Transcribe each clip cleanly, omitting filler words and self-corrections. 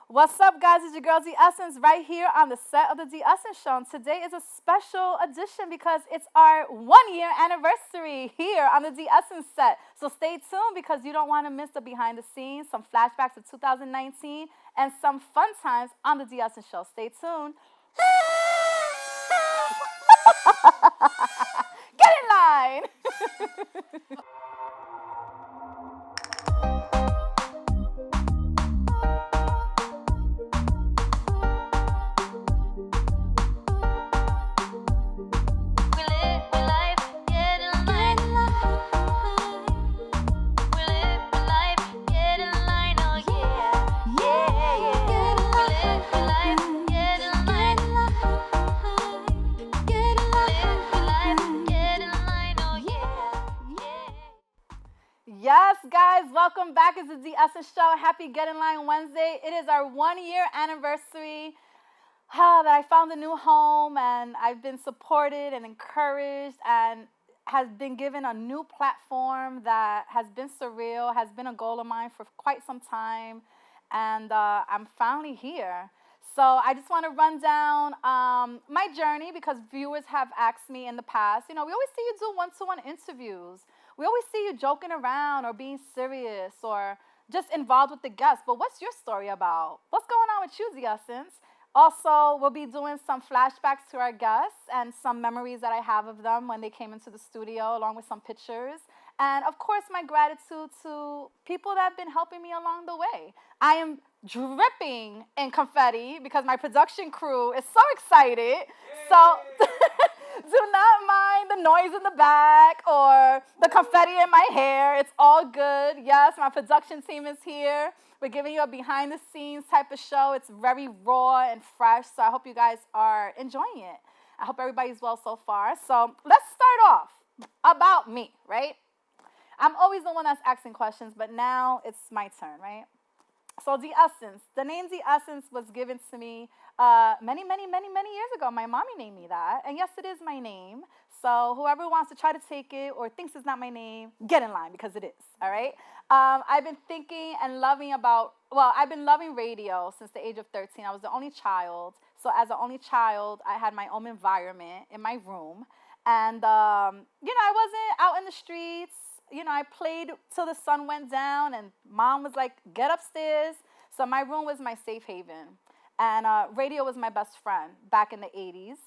What's up, guys? It's your girl D Essence right here on the set of the D Essence Show. And today is a special edition because it's our 1 year anniversary here on the D Essence set. So stay tuned because you don't want to miss the behind the scenes, some flashbacks of 2019, and some fun times on the D Essence Show. Stay tuned. Get in line. Yes, guys, welcome back. It's the D Essence Show. Happy Get in Line Wednesday. It is our 1 year anniversary that I found a new home and I've been supported and encouraged and has been given a new platform that has been surreal, has been a goal of mine for quite some time. And I'm finally here. So I just want to run down my journey because viewers have asked me in the past. We always see you do one-to-one interviews. We always see you joking around or being serious or just involved with the guests. But what's your story about? What's going on with you, The Essence? Also, we'll be doing some flashbacks to our guests and some memories that I have of them when they came into the studio, along with some pictures. And of course, my gratitude to people that have been helping me along the way. I am dripping in confetti because my production crew is so excited. So do not mind the noise in the back or the confetti in my hair. It's all good. Yes, my production team is here. We're giving you a behind the scenes type of show. It's very raw and fresh, so I hope you guys are enjoying it. I hope everybody's well so far. So let's start off about me, right? I'm always the one that's asking questions, but now it's my turn, right? So The Essence. The name The Essence was given to me many years ago. My mommy named me that. And yes, it is my name. So whoever wants to try to take it or thinks it's not my name, get in line because it is, all right? I've been thinking and I've been loving radio since the age of 13. I was the only child. So as the only child, I had my own environment in my room. And, I wasn't out in the streets. I played till the sun went down and mom was like, get upstairs. So my room was my safe haven. And radio was my best friend back in the 80s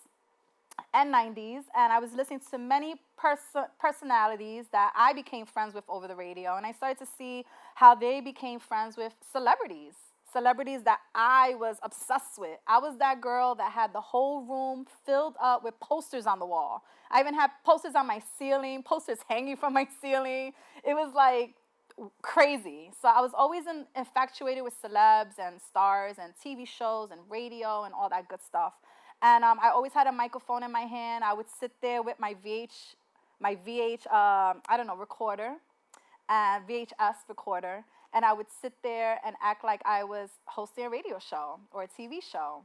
and 90s. And I was listening to many personalities that I became friends with over the radio. And I started to see how they became friends with celebrities that I was obsessed with. I was that girl that had the whole room filled up with posters on the wall. I even had posters on my ceiling, posters hanging from my ceiling. It was like crazy. So I was always infatuated with celebs and stars and TV shows and radio and all that good stuff. And I always had a microphone in my hand. I would sit there with my recorder, VHS recorder, and I would sit there and act like I was hosting a radio show or a TV show.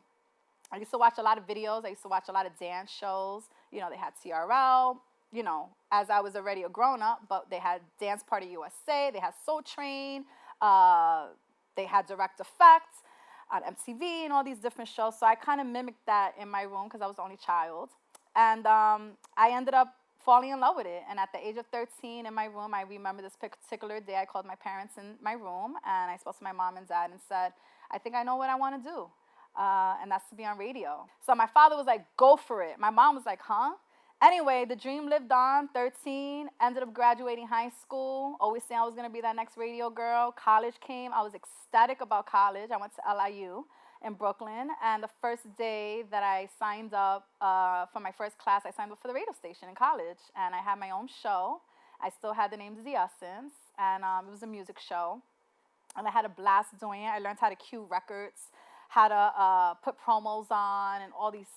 I used to watch a lot of videos. I used to watch a lot of dance shows. They had TRL, as I was already a grown-up, but they had Dance Party USA. They had Soul Train. They had Direct Effect on MTV and all these different shows. So I kind of mimicked that in my room because I was the only child. And I ended up falling in love with it. And at the age of 13 in my room, I remember this particular day I called my parents in my room and I spoke to my mom and dad and said, I think I know what I want to do. And that's to be on radio. So my father was like, go for it. My mom was like, huh? Anyway, the dream lived on. 13, ended up graduating high school. Always saying I was going to be that next radio girl. College came. I was ecstatic about college. I went to LIU in Brooklyn. And the first day that I signed up for my first class, I signed up for the radio station in college. And I had my own show. I still had the name The Essence. And it was a music show. And I had a blast doing it. I learned how to cue records, how to put promos on, and all these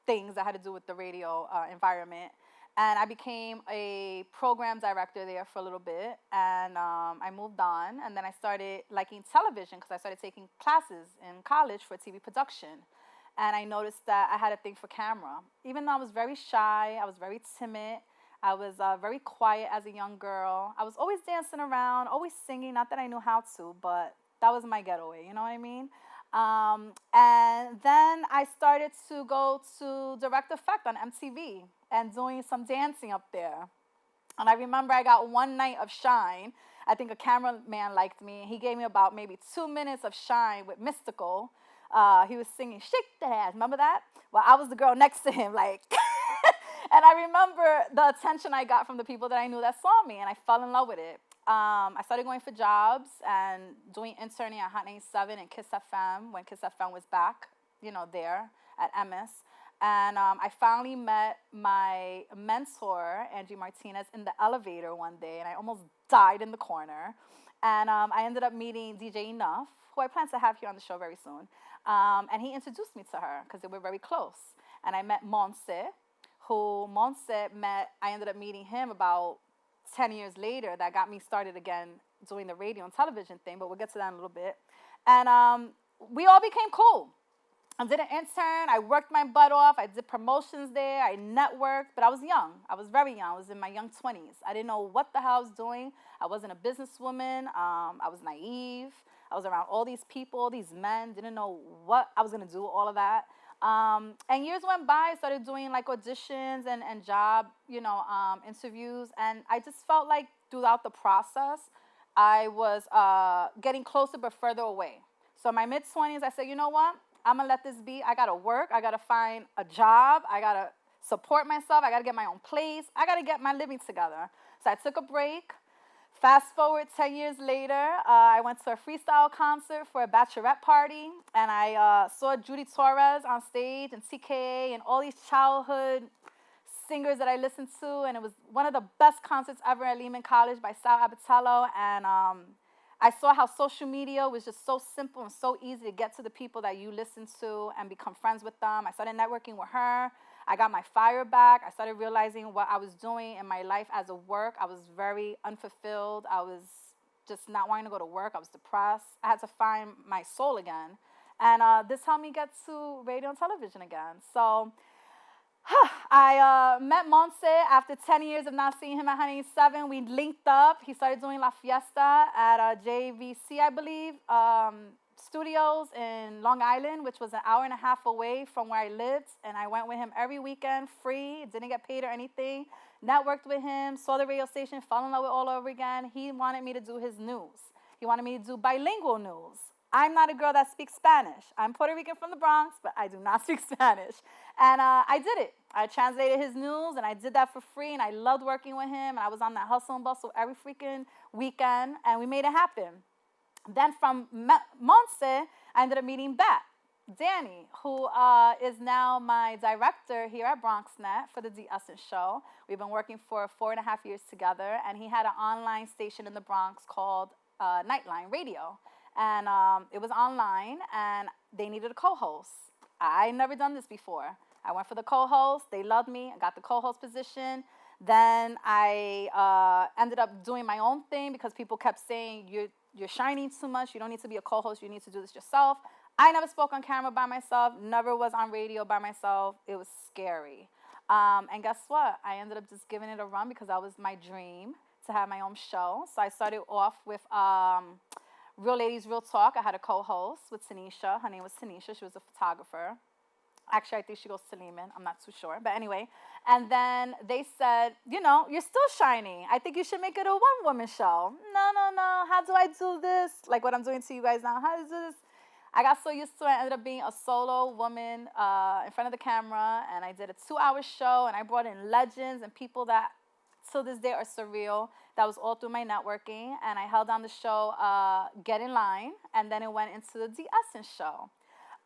things that had to do with the radio environment. And I became a program director there for a little bit. And I moved on. And then I started liking television because I started taking classes in college for TV production. And I noticed that I had a thing for camera. Even though I was very shy, I was very timid, I was very quiet as a young girl. I was always dancing around, always singing. Not that I knew how to, but that was my getaway. You know what I mean? And then I started to go to direct effect on MTV and doing some dancing up there. And I remember I got one night of shine. I think a cameraman liked me. He gave me about maybe 2 minutes of shine with Mystical. He was singing "Shake That Ass." Remember that? Well, I was the girl next to him, like. And I remember the attention I got from the people that I knew that saw me, and I fell in love with it. I started going for jobs and doing interning at Hot 97 and Kiss FM when Kiss FM was back, there at MS. And I finally met my mentor, Angie Martinez, in the elevator one day, and I almost died in the corner. And I ended up meeting DJ Enough, who I plan to have here on the show very soon. And he introduced me to her because they were very close. And I met Monse, who I ended up meeting him about 10 years later. That got me started again doing the radio and television thing, but we'll get to that in a little bit. And we all became cool. I did an intern. I worked my butt off. I did promotions there. I networked, but I was young. I was very young. I was in my young 20s. I didn't know what the hell I was doing. I wasn't a businesswoman. I was naive. I was around all these people, these men. Didn't know what I was going to do, all of that. And years went by. I started doing like auditions and job, interviews. And I just felt like throughout the process, I was getting closer but further away. So in my mid-20s, I said, you know what? I'm going to let this be. I got to work. I got to find a job. I got to support myself. I got to get my own place. I got to get my living together. So I took a break. Fast forward 10 years later, I went to a freestyle concert for a bachelorette party, and I saw Judy Torres on stage and TKA and all these childhood singers that I listened to, and it was one of the best concerts ever at Lehman College by Sal Abatello, and I saw how social media was just so simple and so easy to get to the people that you listen to and become friends with them. I started networking with her. I got my fire back. I started realizing what I was doing in my life as a work. I was very unfulfilled. I was just not wanting to go to work. I was depressed. I had to find my soul again. And this helped me get to radio and television again. So I met Monse after 10 years of not seeing him at 107. We linked up. He started doing La Fiesta at JVC, I believe, studios in Long Island, which was an hour and a half away from where I lived. And I went with him every weekend, free, didn't get paid or anything. Networked with him, saw the radio station, fell in love with it all over again. He wanted me to do his news. He wanted me to do bilingual news. I'm not a girl that speaks Spanish. I'm Puerto Rican from the Bronx, but I do not speak Spanish. And I did it. I translated his news, and I did that for free, and I loved working with him. And I was on that hustle and bustle every freaking weekend, and we made it happen. Then from Monse, I ended up meeting Bat, Danny, who is now my director here at BronxNet for the D. Essence Show. We've been working for 4.5 years together, and he had an online station in the Bronx called Nightline Radio. And it was online, and they needed a co-host. I never done this before. I went for the co-host. They loved me. I got the co-host position. Then I ended up doing my own thing because people kept saying, you're shining too much. You don't need to be a co-host. You need to do this yourself. I never spoke on camera by myself. Never was on radio by myself. It was scary. And guess what? I ended up just giving it a run because that was my dream to have my own show. So I started off with Real Ladies, Real Talk. I had a co-host with Tanisha. Her name was Tanisha. She was a photographer. Actually, I think she goes to Lehman. I'm not too sure. But anyway. And then they said, you're still shining. I think you should make it a one-woman show. No. How do I do this? Like what I'm doing to you guys now. How do I do this? I got so used to it. I ended up being a solo woman in front of the camera. And I did a 2-hour show. And I brought in legends and people that till this day are surreal. That was all through my networking. And I held on the show GetInLine. And then it went into the D. Essence Show.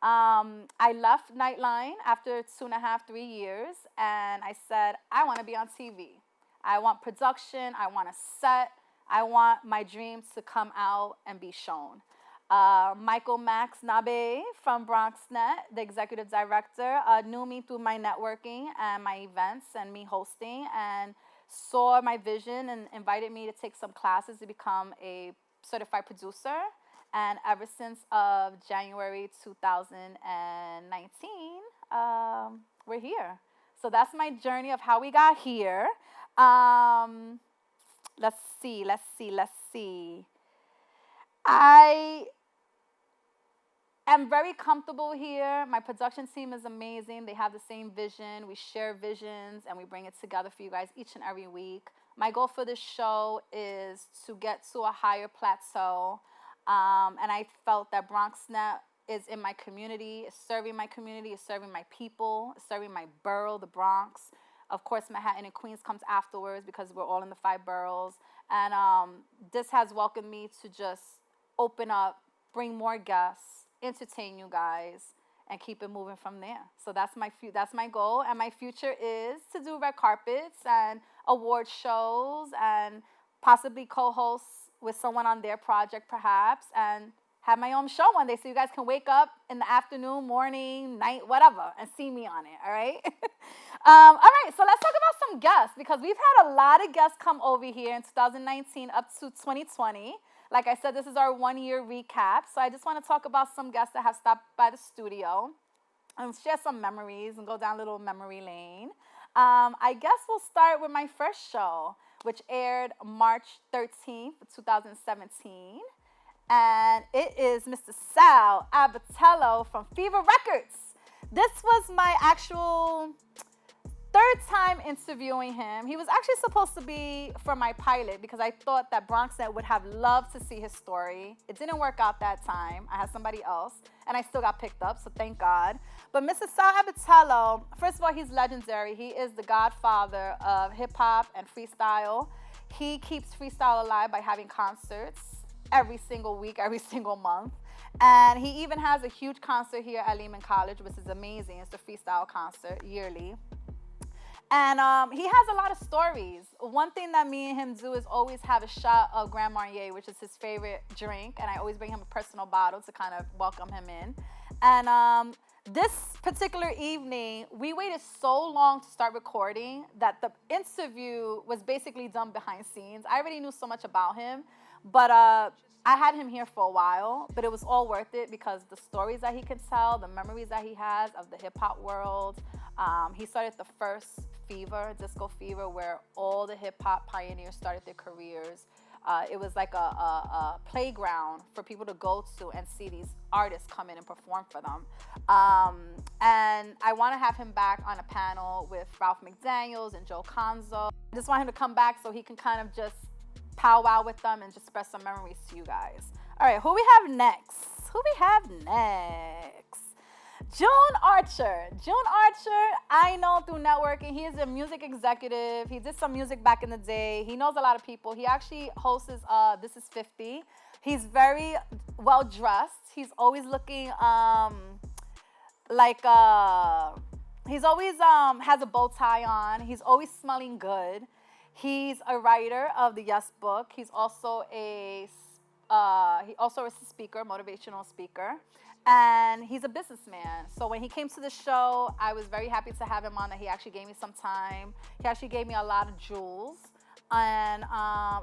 I left Nightline after 2.5, 3 years, and I said, I want to be on TV. I want production. I want a set. I want my dreams to come out and be shown. Michael Max Nabe from BronxNet, the executive director, knew me through my networking and my events and me hosting, and saw my vision and invited me to take some classes to become a certified producer. And ever since January 2019, we're here. So that's my journey of how we got here. Let's see. I'm very comfortable here. My production team is amazing. They have the same vision. We share visions and we bring it together for you guys each and every week. My goal for this show is to get to a higher plateau. And I felt that BronxNet is in my community, is serving my community, is serving my people, is serving my borough, the Bronx. Of course, Manhattan and Queens comes afterwards because we're all in the 5 boroughs. And this has welcomed me to just open up, bring more guests, entertain you guys, and keep it moving from there. So that's my goal, and my future is to do red carpets and award shows and possibly co-host with someone on their project perhaps, and have my own show one day so you guys can wake up in the afternoon, morning, night, whatever, and see me on it, all right? All right, so let's talk about some guests, because we've had a lot of guests come over here in 2019 up to 2020. Like I said, this is our 1-year recap, so I just want to talk about some guests that have stopped by the studio and share some memories and go down a little memory lane. I guess we'll start with my first show, which aired March 13th, 2017. And it is Mr. Sal Abatello from Fever Records. This was my actual 3rd time interviewing him. He was actually supposed to be for my pilot because I thought that BronxNet would have loved to see his story. It didn't work out that time. I had somebody else, and I still got picked up, so thank God. But Mr. Sal Abatello, first of all, he's legendary. He is the godfather of hip-hop and freestyle. He keeps freestyle alive by having concerts every single week, every single month. And he even has a huge concert here at Lehman College, which is amazing. It's the freestyle concert yearly. And he has a lot of stories. One thing that me and him do is always have a shot of Grand Marnier, which is his favorite drink. And I always bring him a personal bottle to kind of welcome him in. And this particular evening, we waited so long to start recording that the interview was basically done behind scenes. I already knew so much about him, but I had him here for a while, but it was all worth it because the stories that he could tell, the memories that he has of the hip-hop world. He started the first Fever, Disco Fever, where all the hip-hop pioneers started their careers. It was like a playground for people to go to and see these artists come in and perform for them. And I want to have him back on a panel with Ralph McDaniels and Joe Conzo. I just want him to come back so he can kind of just powwow with them and just spread some memories to you guys. All right, who we have next? June Archer. June Archer, I know through networking. He is a music executive. He did some music back in the day. He knows a lot of people. He actually hosts This Is 50. He's very well dressed. He's always looking he's always has a bow tie on. He's always smelling good. He's a writer of the Yes Book. He's also a speaker, motivational speaker. And he's a businessman. So when he came to the show, I was very happy to have him on, that he actually gave me some time. He actually gave me a lot of jewels. And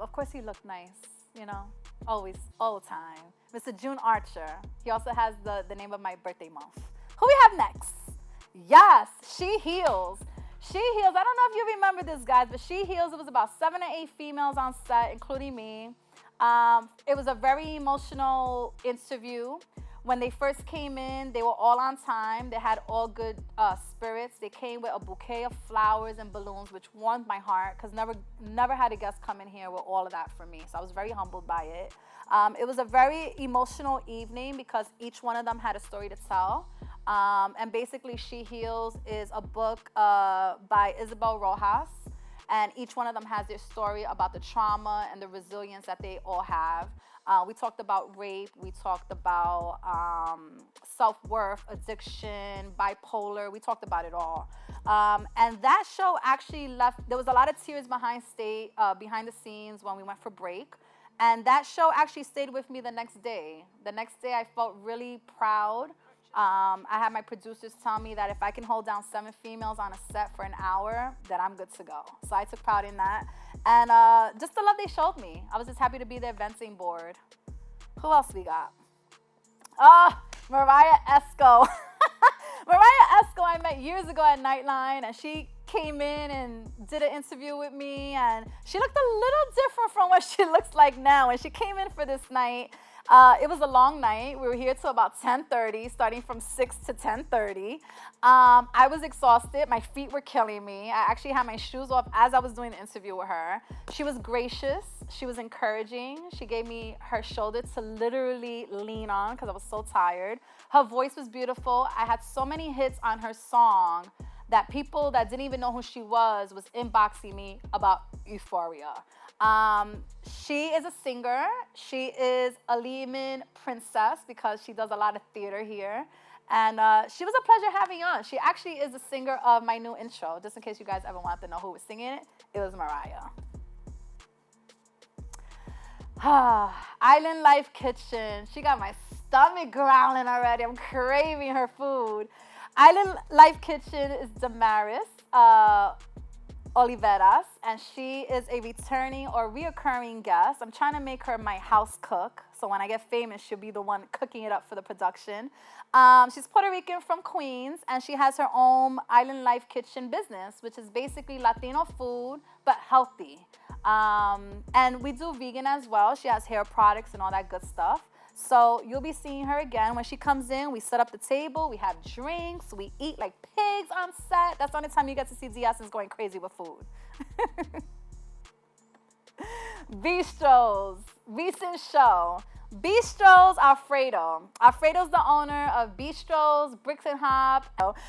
of course, he looked nice, you know, always, all the time. Mr. June Archer. He also has the name of my birthday month. Who we have next? Yes, She Heals. She Heals. I don't know if you remember this, guys, but She Heals, it was about 7 or 8 females on set, including me. It was a very emotional interview. When they first came in, they were all on time. They had all good spirits. They came with a bouquet of flowers and balloons, which warmed my heart because never had a guest come in here with all of that for me. So I was very humbled by it. It was a very emotional evening because each one of them had a story to tell. And basically, She Heals is a book by Isabel Rojas. And each one of them has their story about the trauma and the resilience that they all have. We talked about rape. We talked about self-worth, addiction, bipolar. We talked about it all. And that show actually left, there was a lot of tears behind the scenes when we went for break. And that show actually stayed with me the next day. The next day I felt really proud. I had my producers tell me that if I can hold down 7 females on a set for an hour, then I'm good to go. So I took pride in that. And just the love they showed me. I was just happy to be their venting board. Who else we got? Mariah Esco. Mariah Esco I met years ago at Nightline, and she came in and did an interview with me, and she looked a little different from what she looks like now. And she came in for this night. It was a long night. We were here till about 10:30, starting from 6 to 10:30. I was exhausted. My feet were killing me. I actually had my shoes off as I was doing the interview with her. She was gracious. She was encouraging. She gave me her shoulder to literally lean on because I was so tired. Her voice was beautiful. I had so many hits on her song that people that didn't even know who she was inboxing me about Euphoria. She is a singer. She is a Lehman princess because she does a lot of theater here. And she was a pleasure having on. She actually is the singer of my new intro. Just in case you guys ever want to know who was singing it, it was Mariah. Island Life Kitchen. She got my stomach growling already. I'm craving her food. Island Life Kitchen is Damaris Oliveira, and she is a returning or reoccurring guest. I'm trying to make her my house cook, so when I get famous, she'll be the one cooking it up for the production. She's Puerto Rican from Queens, and she has her own Island Life Kitchen business, which is basically Latino food, but healthy. And we do vegan as well. She has hair products and all that good stuff. So you'll be seeing her again. When she comes in, we set up the table, we have drinks, we eat like pigs on set. That's the only time you get to see Diaz going crazy with food. Bistros, recent show. Bistros Alfredo. Alfredo's the owner of Bistros, Bricks and Hop.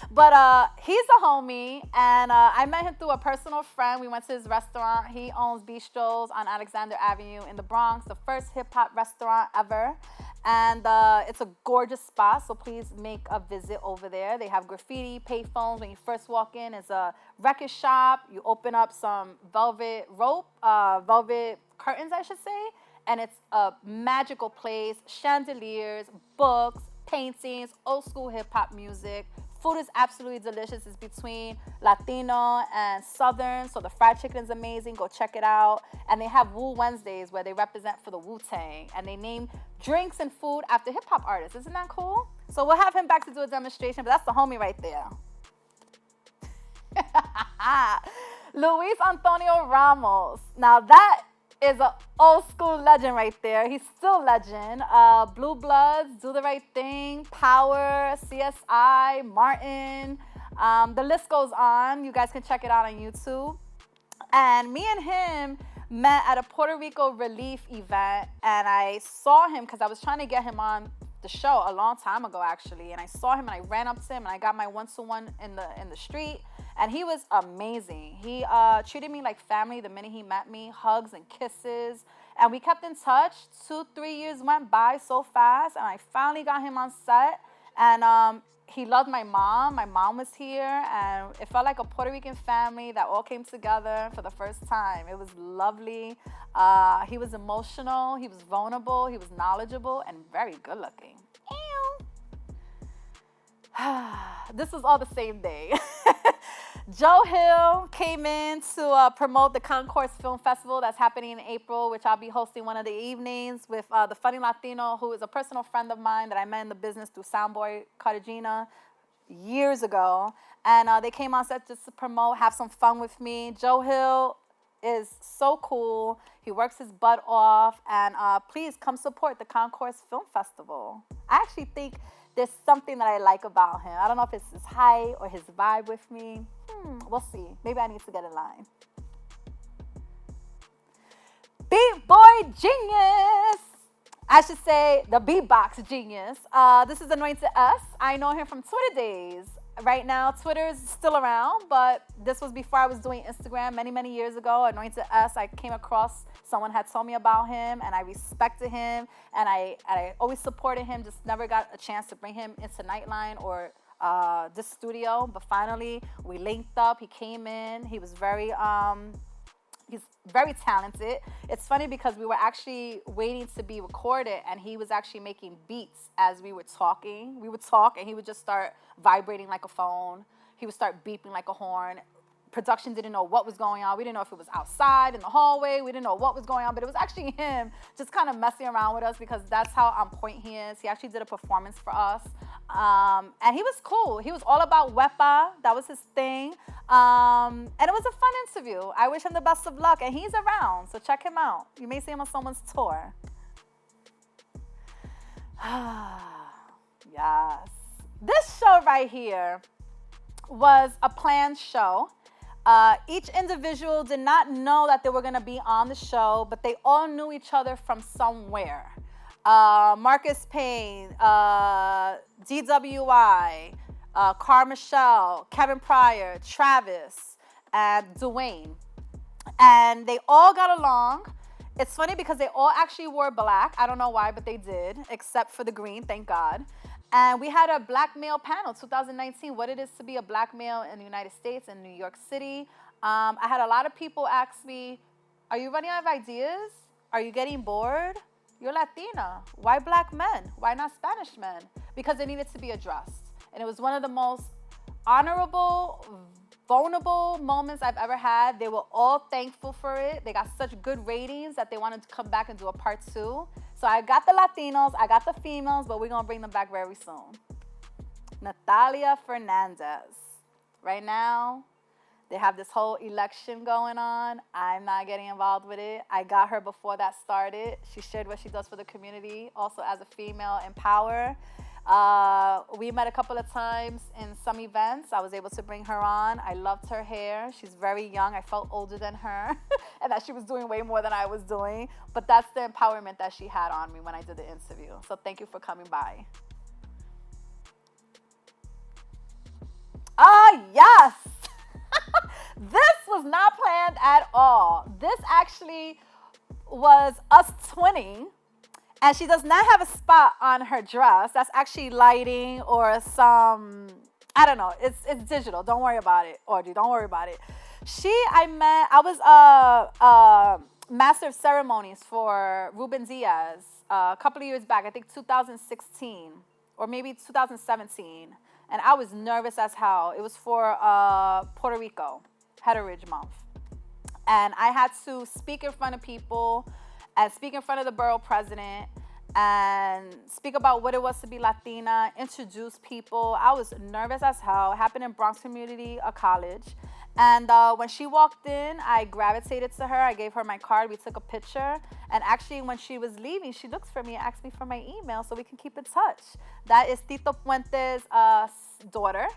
But he's a homie, and I met him through a personal friend. We went to his restaurant. He owns Bistros on Alexander Avenue in the Bronx, the first hip-hop restaurant ever. And it's a gorgeous spot, so please make a visit over there. They have graffiti, payphones. When you first walk in, it's a record shop. You open up some velvet curtains, I should say. And it's a magical place, chandeliers, books, paintings, old school hip hop music. Food is absolutely delicious. It's between Latino and Southern, so the fried chicken is amazing. Go check it out. And they have Wu Wednesdays where they represent for the Wu-Tang. And they name drinks and food after hip hop artists. Isn't that cool? So we'll have him back to do a demonstration, but that's the homie right there. Luis Antonio Ramos. Now that is an old school legend right there. He's still legend. Blue Bloods, Do the Right Thing, Power, CSI, Martin. The list goes on. You guys can check it out on YouTube. And me and him met at a Puerto Rico relief event, and I saw him because I was trying to get him on the show a long time ago, actually. And I saw him and I ran up to him and I got my one-to-one in the street. And he was amazing. He treated me like family the minute he met me, hugs and kisses. And we kept in touch. 2-3 years went by so fast. And I finally got him on set. And he loved my mom. My mom was here. And it felt like a Puerto Rican family that all came together for the first time. It was lovely. He was emotional. He was vulnerable. He was knowledgeable and very good looking. This was all the same day. Joe Hill came in to promote the Concourse Film Festival that's happening in April, which I'll be hosting one of the evenings with the funny Latino who is a personal friend of mine that I met in the business through Soundboy Cartagena years ago. And they came on set just to promote, have some fun with me. Joe Hill is so cool. He works his butt off. And please come support the Concourse Film Festival. I actually think there's something that I like about him. I don't know if it's his height or his vibe with me. We'll see. Maybe I need to get in line. Beat Boy Genius. I should say the beatbox genius. This is Anointed S. I know him from Twitter days. Right now, Twitter is still around, but this was before I was doing Instagram many, many years ago. Anointed S, I came across, someone had told me about him, and I respected him, and I always supported him, just never got a chance to bring him into Nightline or this studio. But finally, we linked up. He came in. He was he's very talented. It's funny because we were actually waiting to be recorded, and he was actually making beats as we were talking. We would talk, and he would just start vibrating like a phone. He would start beeping like a horn. Production didn't know what was going on. We didn't know if it was outside in the hallway. We didn't know what was going on, but it was actually him just kind of messing around with us because that's how on point he is. He actually did a performance for us. And he was cool. He was all about WEPA. That was his thing. And it was a fun interview. I wish him the best of luck. And he's around, so check him out. You may see him on someone's tour. Yes. This show right here was a planned show. Each individual did not know that they were going to be on the show, but they all knew each other from somewhere. Marcus Payne, DWI, Car Michelle, Kevin Pryor, Travis, and Dwayne. And they all got along. It's funny because they all actually wore black. I don't know why, but they did, except for the green, thank God. And we had a black male panel, 2019, what it is to be a black male in the United States, in New York City. I had a lot of people ask me, are you running out of ideas? Are you getting bored? You're Latina. Why black men? Why not Spanish men? Because it needed to be addressed. And it was one of the most honorable, vulnerable moments I've ever had. They were all thankful for it. They got such good ratings that they wanted to come back and do a part 2. So I got the Latinos, I got the females, but we're going to bring them back very soon. Natalia Fernandez. Right now, they have this whole election going on. I'm not getting involved with it. I got her before that started. She shared what she does for the community, also as a female in power. We met a couple of times in some events. I was able to bring her on. I loved her hair. She's very young. I felt older than her and that she was doing way more than I was doing. But that's the empowerment that she had on me when I did the interview. So thank you for coming by. Yes. This was not planned at all. This actually was us twinning. And she does not have a spot on her dress. That's actually lighting or some, I don't know. It's digital. Don't worry about it, Audrey. Don't worry about it. I was a master of ceremonies for Ruben Diaz a couple of years back, I think 2016 or maybe 2017. And I was nervous as hell. It was for Puerto Rico, Heritage Month. And I had to speak in front of people and speak in front of the borough president and speak about what it was to be Latina, introduce people. I was nervous as hell. It happened in Bronx Community College. And when she walked in, I gravitated to her. I gave her my card. We took a picture. And actually, when she was leaving, she looks for me and asked me for my email so we can keep in touch. That is Tito Puente's daughter.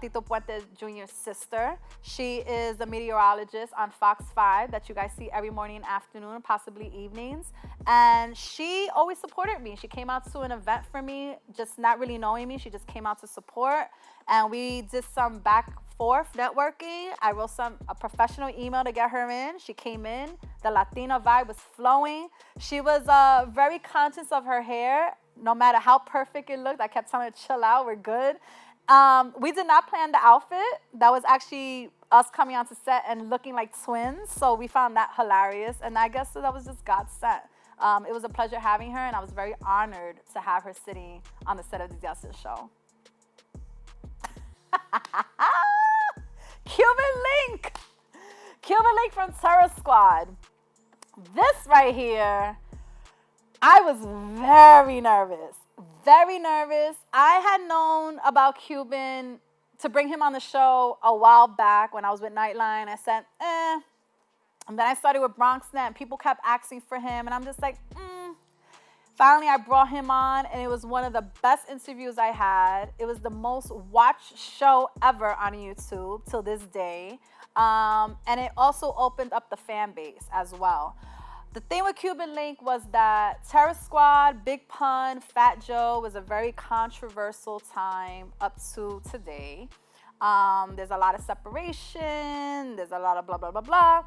Tito Puente Jr.'s sister. She is the meteorologist on Fox 5 that you guys see every morning and afternoon, possibly evenings. And she always supported me. She came out to an event for me, just not really knowing me. She just came out to support. And we did some back and forth networking. I wrote a professional email to get her in. She came in. The Latina vibe was flowing. She was very conscious of her hair. No matter how perfect it looked, I kept telling her, chill out, we're good. We did not plan the outfit. That was actually us coming onto set and looking like twins. So we found that hilarious. And I guess that was just God sent. It was a pleasure having her, and I was very honored to have her sitting on the set of the Justice Show. Cuban Link. Cuban Link from Terror Squad. This right here, I was very nervous. Very nervous. I had known about Cuban to bring him on the show a while back when I was with Nightline. I said, And then I started with BronxNet, and people kept asking for him, and I'm just like, Finally, I brought him on, and it was one of the best interviews I had. It was the most watched show ever on YouTube till this day. And it also opened up the fan base as well. The thing with Cuban Link was that Terror Squad, Big Pun, Fat Joe was a very controversial time up to today. There's a lot of separation. There's a lot of blah, blah, blah, blah.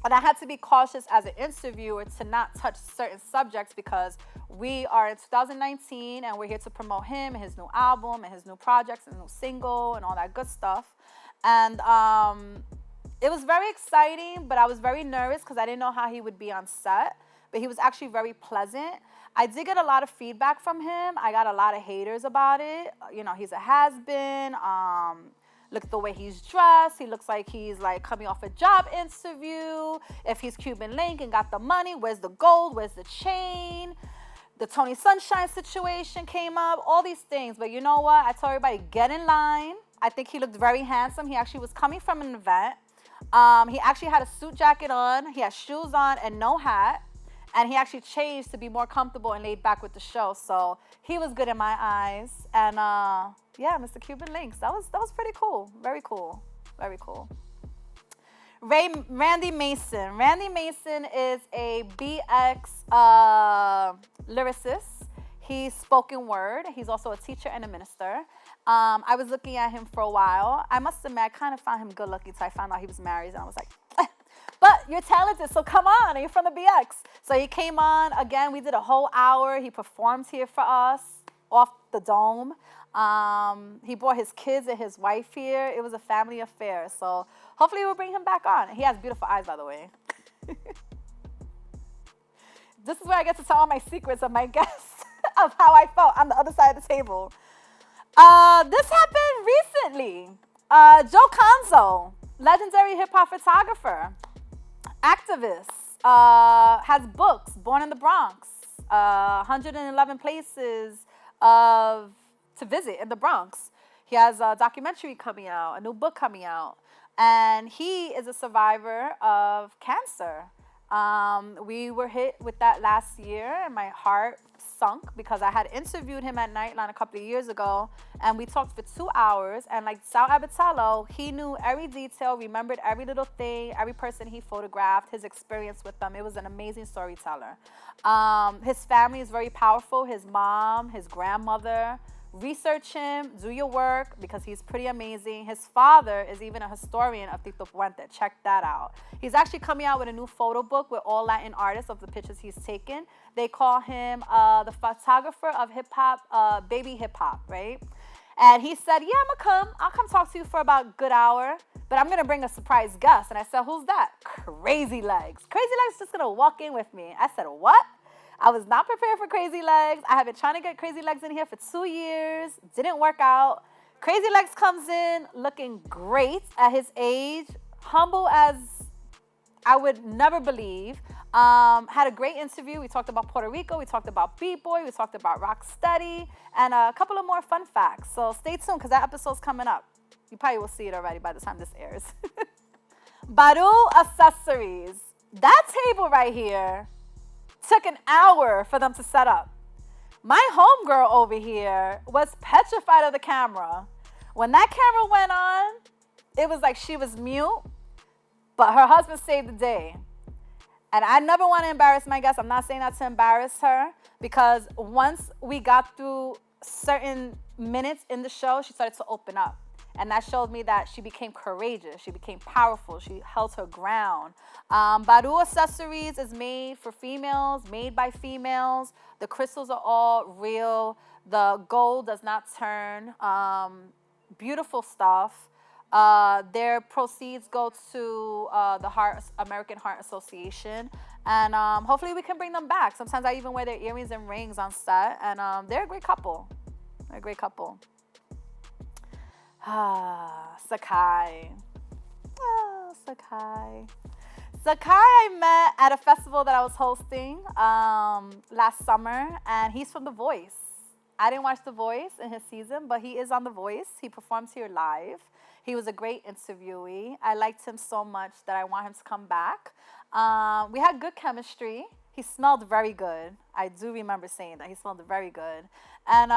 And I had to be cautious as an interviewer to not touch certain subjects because we are in 2019 and we're here to promote him and his new album and his new projects and new single and all that good stuff. And it was very exciting, but I was very nervous because I didn't know how he would be on set. But he was actually very pleasant. I did get a lot of feedback from him. I got a lot of haters about it. You know, he's a has-been. Look at the way he's dressed. He looks like he's like coming off a job interview. If he's Cuban Link and got the money, where's the gold? Where's the chain? The Tony Sunshine situation came up. All these things. But you know what? I told everybody, get in line. I think he looked very handsome. He actually was coming from an event. He actually had a suit jacket on. He had shoes on and no hat. And he actually changed to be more comfortable and laid back with the show. So he was good in my eyes. And yeah, Mr. Cuban Links. That was pretty cool. Very cool. Very cool. Randy Mason. Randy Mason is a BX lyricist. He's spoken word. He's also a teacher and a minister. I was looking at him for a while. I must admit, I kind of found him good looking until I found out he was married. And I was like, but you're talented, so come on. You're from the BX. So he came on. Again, we did a whole hour. He performed here for us off the dome. He brought his kids and his wife here. It was a family affair. So hopefully we'll bring him back on. He has beautiful eyes, by the way. This is where I get to tell all my secrets of my guests of how I felt on the other side of the table. This happened recently. Joe Conzo, legendary hip-hop photographer, activist, has books, Born in the Bronx, 111 places to visit in the Bronx. He has a documentary coming out, a new book coming out, and he is a survivor of cancer. We were hit with that last year, and my heart sunk because I had interviewed him at Nightline a couple of years ago, and we talked for 2 hours. And like Sal Abatello, he knew every detail, remembered every little thing, every person he photographed, his experience with them. It was an amazing storyteller. His family is very powerful. His mom, his grandmother. Research him, do your work, because he's pretty amazing. His father is even a historian of Tito Puente. Check that out. He's actually coming out with a new photo book with all Latin artists of the pictures he's taken. They call him the photographer of hip-hop, baby hip-hop, right? And he said, yeah, I'll come talk to you for about a good hour, but I'm going to bring a surprise guest. And I said, who's that? Crazy Legs. Crazy Legs is just going to walk in with me. I said, what? I was not prepared for Crazy Legs. I have been trying to get Crazy Legs in here for 2 years. Didn't work out. Crazy Legs comes in looking great at his age. Humble as I would never believe. Had a great interview. We talked about Puerto Rico. We talked about B-Boy. We talked about Rocksteady. And a couple of more fun facts. So stay tuned because that episode's coming up. You probably will see it already by the time this airs. Baru Accessories. That table right here took an hour for them to set up. My homegirl over here was petrified of the camera. When that camera went on, it was like she was mute, but her husband saved the day. And I never want to embarrass my guest. I'm not saying that to embarrass her, because once we got through certain minutes in the show, she started to open up. And that showed me that she became courageous. She became powerful. She held her ground. Baru Accessories is made for females, made by females. The crystals are all real. The gold does not turn. Beautiful stuff. Their proceeds go to the American Heart Association. And hopefully we can bring them back. Sometimes I even wear their earrings and rings on set. And they're a great couple. They're a great couple. Sakai. Oh, Sakai. Sakai I met at a festival that I was hosting last summer, and he's from The Voice. I didn't watch The Voice in his season, but he is on The Voice. He performs here live. He was a great interviewee. I liked him so much that I want him to come back. We had good chemistry. He smelled very good. I do remember saying that. He smelled very good. And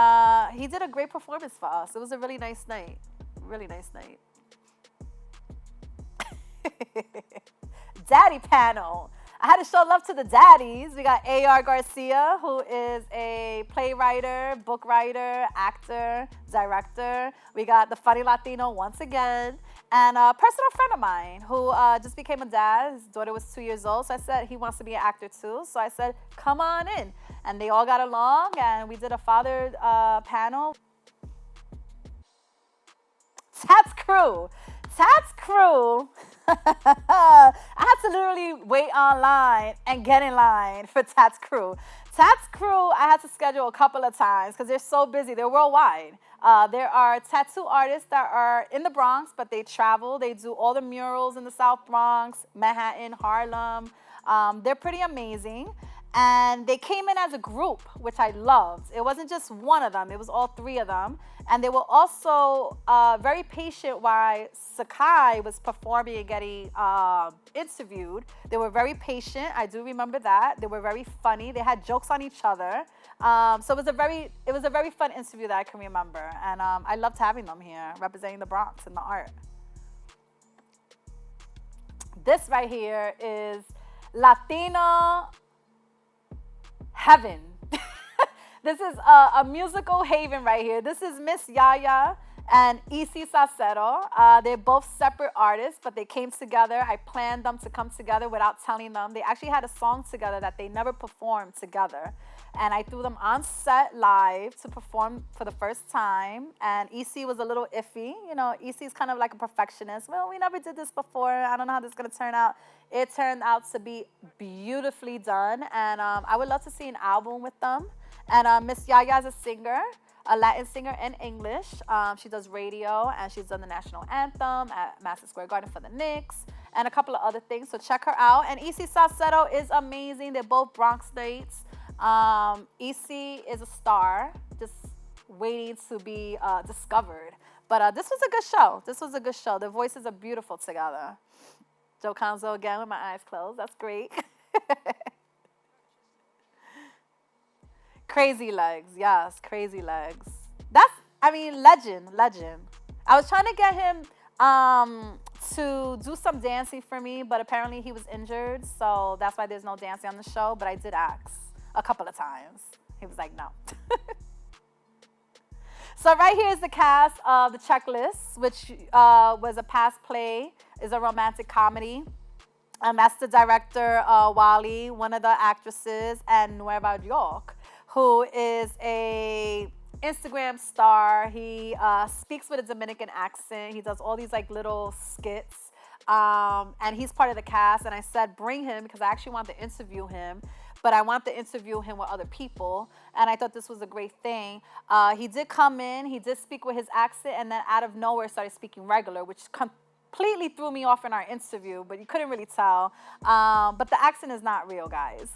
he did a great performance for us. It was a really nice night. Really nice night. Daddy panel. I had to show love to the daddies. We got A.R. Garcia, who is a playwright, book writer, actor, director. We got the funny Latino once again. And a personal friend of mine who just became a dad. His daughter was 2 years old. So I said he wants to be an actor too. So I said, come on in. And they all got along, and we did a father panel. Tats Crew. Tats Crew. I had to literally wait online and get in line for Tats Crew. Tats Crew, I had to schedule a couple of times because they're so busy. They're worldwide. There are tattoo artists that are in the Bronx, but they travel. They do all the murals in the South Bronx, Manhattan, Harlem. They're pretty amazing. And they came in as a group, which I loved. It wasn't just one of them, it was all three of them. And they were also very patient while Sakai was performing and getting interviewed. They were very patient. I do remember that. They were very funny. They had jokes on each other. So it was a very fun interview that I can remember. And I loved having them here, representing the Bronx and the art. This right here is Latino heaven. This is a musical haven right here. This is Miss Yaya and Isi Salcedo. They're both separate artists, but they came together. I planned them to come together without telling them. They actually had a song together that they never performed together. And I threw them on set live to perform for the first time. And Isi was a little iffy. You know, Isi's kind of like a perfectionist. Well, we never did this before. I don't know how this is going to turn out. It turned out to be beautifully done. And I would love to see an album with them. And Miss Yaya is a singer, a Latin singer in English. She does radio, and she's done the national anthem at Madison Square Garden for the Knicks, and a couple of other things. So check her out. And Isi Salcedo is amazing. They're both Bronx nates. Isi is a star, just waiting to be discovered. But this was a good show. This was a good show. Their voices are beautiful together. Joe Conzo again with my eyes closed. That's great. Crazy Legs, yes, Crazy Legs. Legend. I was trying to get him to do some dancing for me, but apparently he was injured, so that's why there's no dancing on the show, but I did ask a couple of times. He was like, no. So right here is the cast of The Checklist, which was a past play, is a romantic comedy. That's the director, Wally, one of the actresses, and Nueva York, who is a Instagram star. He speaks with a Dominican accent. He does all these like little skits. And he's part of the cast. And I said, bring him, because I actually want to interview him. But I want to interview him with other people. And I thought this was a great thing. He did come in. He did speak with his accent. And then out of nowhere started speaking regular, which completely threw me off in our interview. But you couldn't really tell. But the accent is not real, guys.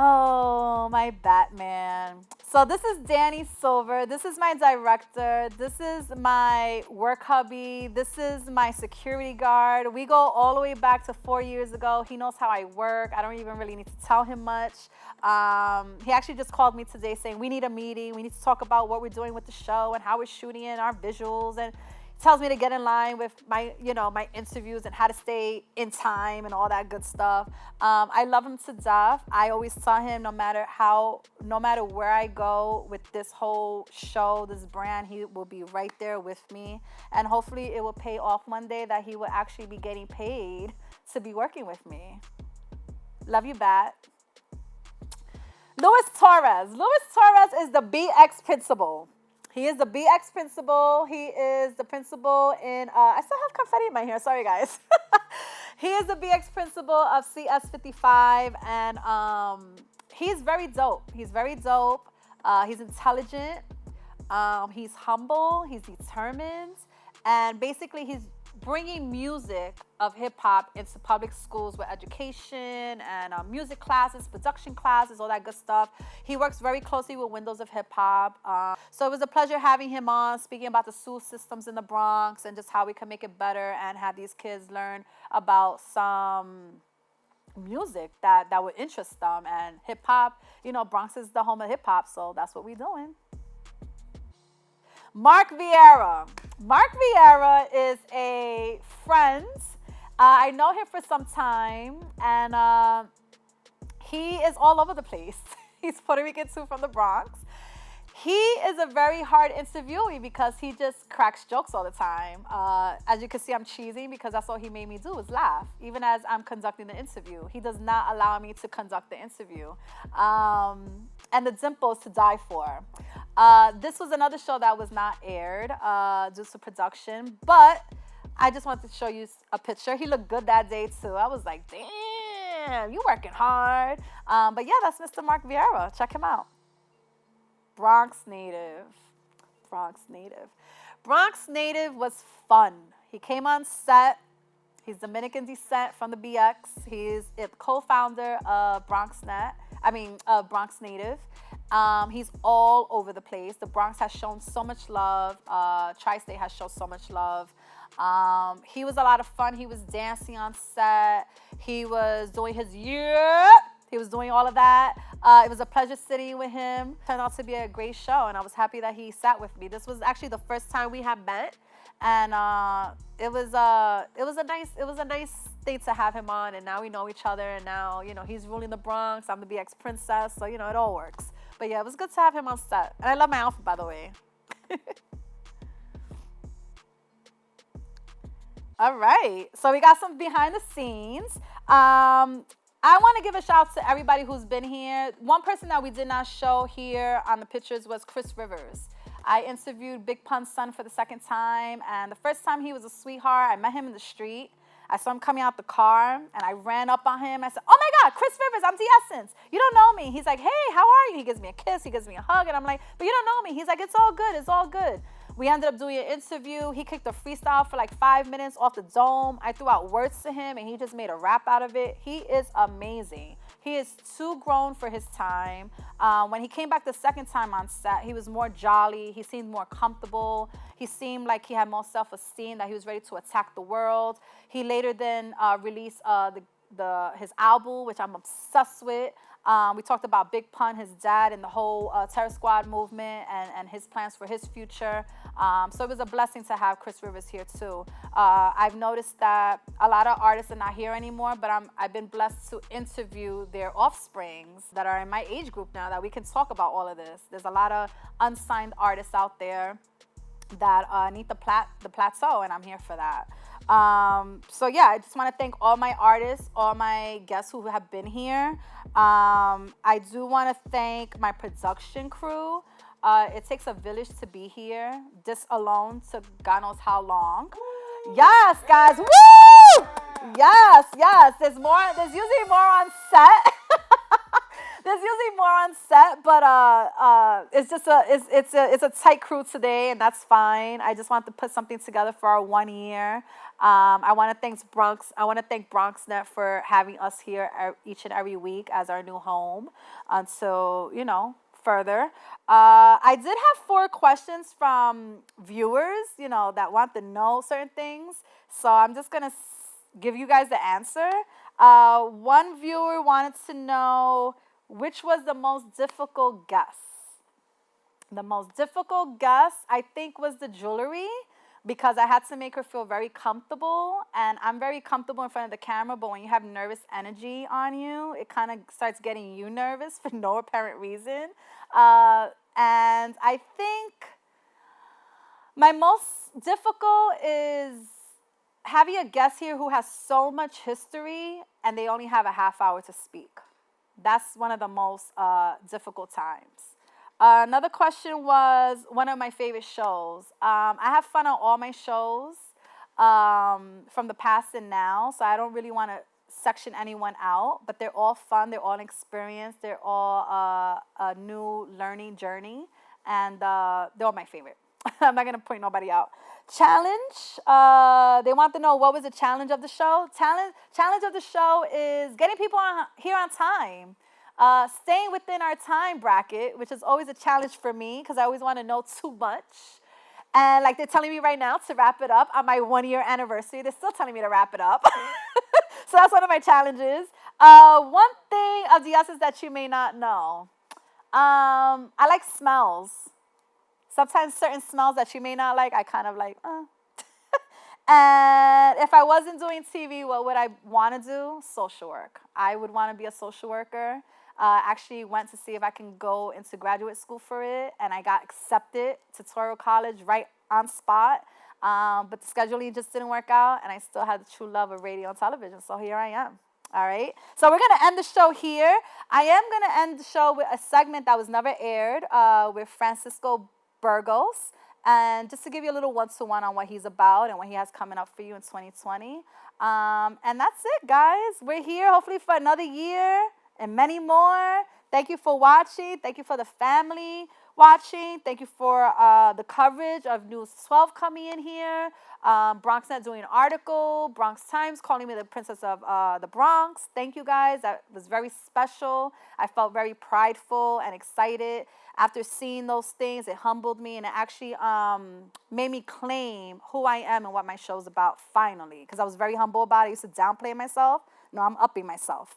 Oh, my Batman. So this is Danny Silver. This is my director. This is my work hubby. This is my security guard. We go all the way back to 4 years ago. He knows how I work. I don't even really need to tell him much. He actually just called me today saying we need a meeting. We need to talk about what we're doing with the show and how we're shooting in our visuals, and tells me to get in line with my, my interviews and how to stay in time and all that good stuff. I love him to death. I always tell him no matter where I go with this whole show, this brand, he will be right there with me. And hopefully it will pay off one day that he will actually be getting paid to be working with me. Love you, Bat. Luis Torres. Luis Torres is the BX principal. He is the BX principal. He is the principal in, I still have confetti in my hair. Sorry, guys. He is the BX principal of CS55, and he's very dope. He's very dope. He's intelligent. He's humble. He's determined. And basically, he's bringing music of hip-hop into public schools with education and music classes, production classes, all that good stuff. He works very closely with Windows of Hip-Hop. So it was a pleasure having him on, speaking about the school systems in the Bronx and just how we can make it better and have these kids learn about some music that would interest them. And hip-hop, Bronx is the home of hip-hop, so that's what we're doing. Mark Viera. Mark Viera is a friend. I know him for some time, and he is all over the place. He's Puerto Rican too, from the Bronx. He is a very hard interviewee because he just cracks jokes all the time. As you can see, I'm cheesing because that's all he made me do was laugh, even as I'm conducting the interview. He does not allow me to conduct the interview. And the dimples to die for. This was another show that was not aired due to production, but I just wanted to show you a picture. He looked good that day too. I was like, damn, you working hard. But yeah, that's Mr. Mark Viera. Check him out. Bronx native. Bronx native was fun. He came on set. He's Dominican descent from the BX. He's a co-founder of Bronx Native. He's all over the place. The Bronx has shown so much love. Tri-State has shown so much love. He was a lot of fun. He was dancing on set. He was doing his He was doing all of that. It was a pleasure sitting with him. Turned out to be a great show, and I was happy that he sat with me. This was actually the first time we had met, and it was a nice thing to have him on. And now we know each other, and now he's ruling the Bronx. I'm the BX princess, so it all works. But yeah, it was good to have him on set, and I love my outfit, by the way. All right, so we got some behind the scenes. I want to give a shout out to everybody who's been here. One person that we did not show here on the pictures was Chris Rivers. I interviewed Big Pun's son for the second time, and the first time he was a sweetheart. I met him in the street. I saw him coming out the car, and I ran up on him. I said, "Oh my God, Chris Rivers, I'm D-Essence. You don't know me." He's like, "Hey, how are you?" He gives me a kiss. He gives me a hug, and I'm like, "But you don't know me." He's like, "It's all good. It's all good." We ended up doing an interview. He kicked a freestyle for like 5 minutes off the dome. I threw out words to him, and he just made a rap out of it. He is amazing. He is too grown for his time. When he came back the second time on set, he was more jolly. He seemed more comfortable. He seemed like he had more self-esteem, that he was ready to attack the world. He later then released his album, which I'm obsessed with. We talked about Big Pun, his dad, and the whole Terror Squad movement and his plans for his future. So it was a blessing to have Chris Rivers here too. I've noticed that a lot of artists are not here anymore, but I've been blessed to interview their offsprings that are in my age group now, that we can talk about all of this. There's a lot of unsigned artists out there that need the plateau, and I'm here for that. So yeah, I just want to thank all my artists, all my guests who have been here. I do want to thank my production crew. It takes a village to be here. This alone took God knows how long. Yes, guys. Woo! Yes. There's usually more on set. There's usually more on set, but it's a tight crew today, and that's fine. I just want to put something together for our 1 year. I want to thank BronxNet for having us here each and every week as our new home until further. I did have 4 questions from viewers, that want to know certain things. So I'm just gonna give you guys the answer. One viewer wanted to know, which was the most difficult guess? The most difficult guess, I think, was the jewelry, because I had to make her feel very comfortable. And I'm very comfortable in front of the camera, but when you have nervous energy on you, it kind of starts getting you nervous for no apparent reason. And I think my most difficult is having a guest here who has so much history and they only have a half hour to speak. That's one of the most difficult times. Another question was one of my favorite shows. I have fun on all my shows from the past and now, so I don't really want to section anyone out, but they're all fun, they're all an experience, they're all a new learning journey, and they're all my favorite. I'm not going to point nobody out. Challenge. They want to know, what was the challenge of the show? Challenge of the show is getting people here on time. Staying within our time bracket, which is always a challenge for me because I always want to know too much. And like they're telling me right now to wrap it up on my 1 year anniversary. They're still telling me to wrap it up. So that's one of my challenges. One thing of the essence that you may not know. I like smells. Sometimes certain smells that you may not like, I kind of like, And if I wasn't doing TV, what would I want to do? Social work. I would want to be a social worker. Actually went to see if I can go into graduate school for it, and I got accepted to Toro College right on spot. But the scheduling just didn't work out, and I still had the true love of radio and television, so here I am. All right, so we're going to end the show here. I am going to end the show with a segment that was never aired with Francisco Burgos, and just to give you a little one-to-one on what he's about and what he has coming up for you in 2020. And that's it, guys. We're here hopefully for another year and many more. Thank you for watching. Thank you for the family watching. Thank you for the coverage of News 12 coming in here. BronxNet doing an article. Bronx Times calling me the princess of the Bronx. Thank you guys. That was very special. I felt very prideful and excited. After seeing those things, it humbled me, and it actually made me claim who I am and what my show's about finally, because I was very humble about it. I used to downplay myself. No, I'm upping myself.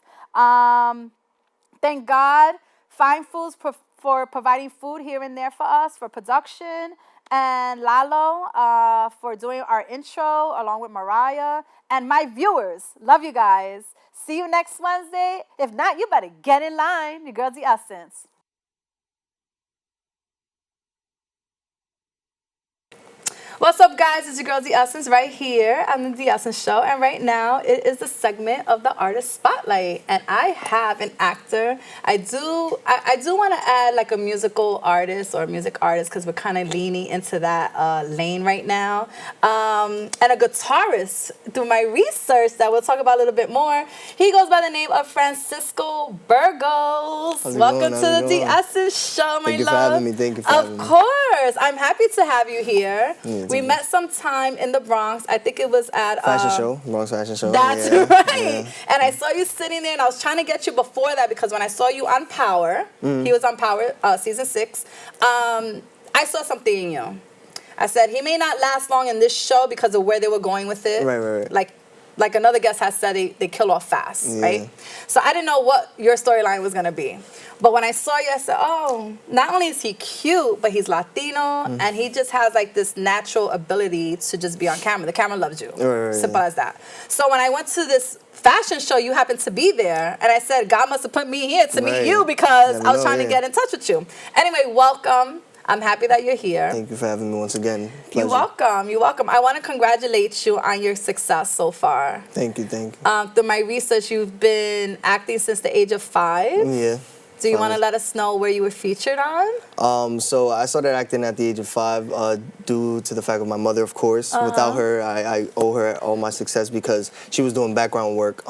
Thank God, Fine Foods for providing food here and there for us, for production, and Lalo for doing our intro along with Mariah, and my viewers. Love you guys. See you next Wednesday. If not, you better get in line. Your girl's the Essence. What's up, guys? It's your girl, The Essence, right here on The Essence Show. And right now, it is the segment of the Artist Spotlight. And I have an actor. I do want to add like a musical artist or music artist, because we're kind of leaning into that lane right now. And a guitarist. Through my research that we'll talk about a little bit more, he goes by the name of Francisco Burgos. Welcome to the Essence Show, my love. Thank you for having me. Thank you for having me. Of course. I'm happy to have you here. Yeah, we met sometime in the Bronx. I think it was at Fashion show, Bronx Fashion Show. That's right. Yeah. And I saw you sitting there, and I was trying to get you before that, because when I saw you on Power, he was on Power season 6. I saw something in you. I said he may not last long in this show because of where they were going with it. Right. Like another guest has said, they kill off fast, right? So I didn't know what your storyline was gonna be. But when I saw you, I said, oh, not only is he cute, but he's Latino, and he just has like this natural ability to just be on camera. The camera loves you. Simple as that. So when I went to this fashion show, you happened to be there, and I said, God must have put me here to meet you, because I was trying to get in touch with you. Anyway, welcome. I'm happy that you're here. Thank you for having me once again. Pleasure. You're welcome. You're welcome. I want to congratulate you on your success so far. Thank you. Through my research, you've been acting since the age of 5. Yeah. Do you want to let us know where you were featured on? So I started acting at the age of 5 due to the fact of my mother, of course. Without her, I owe her all my success, because she was doing background work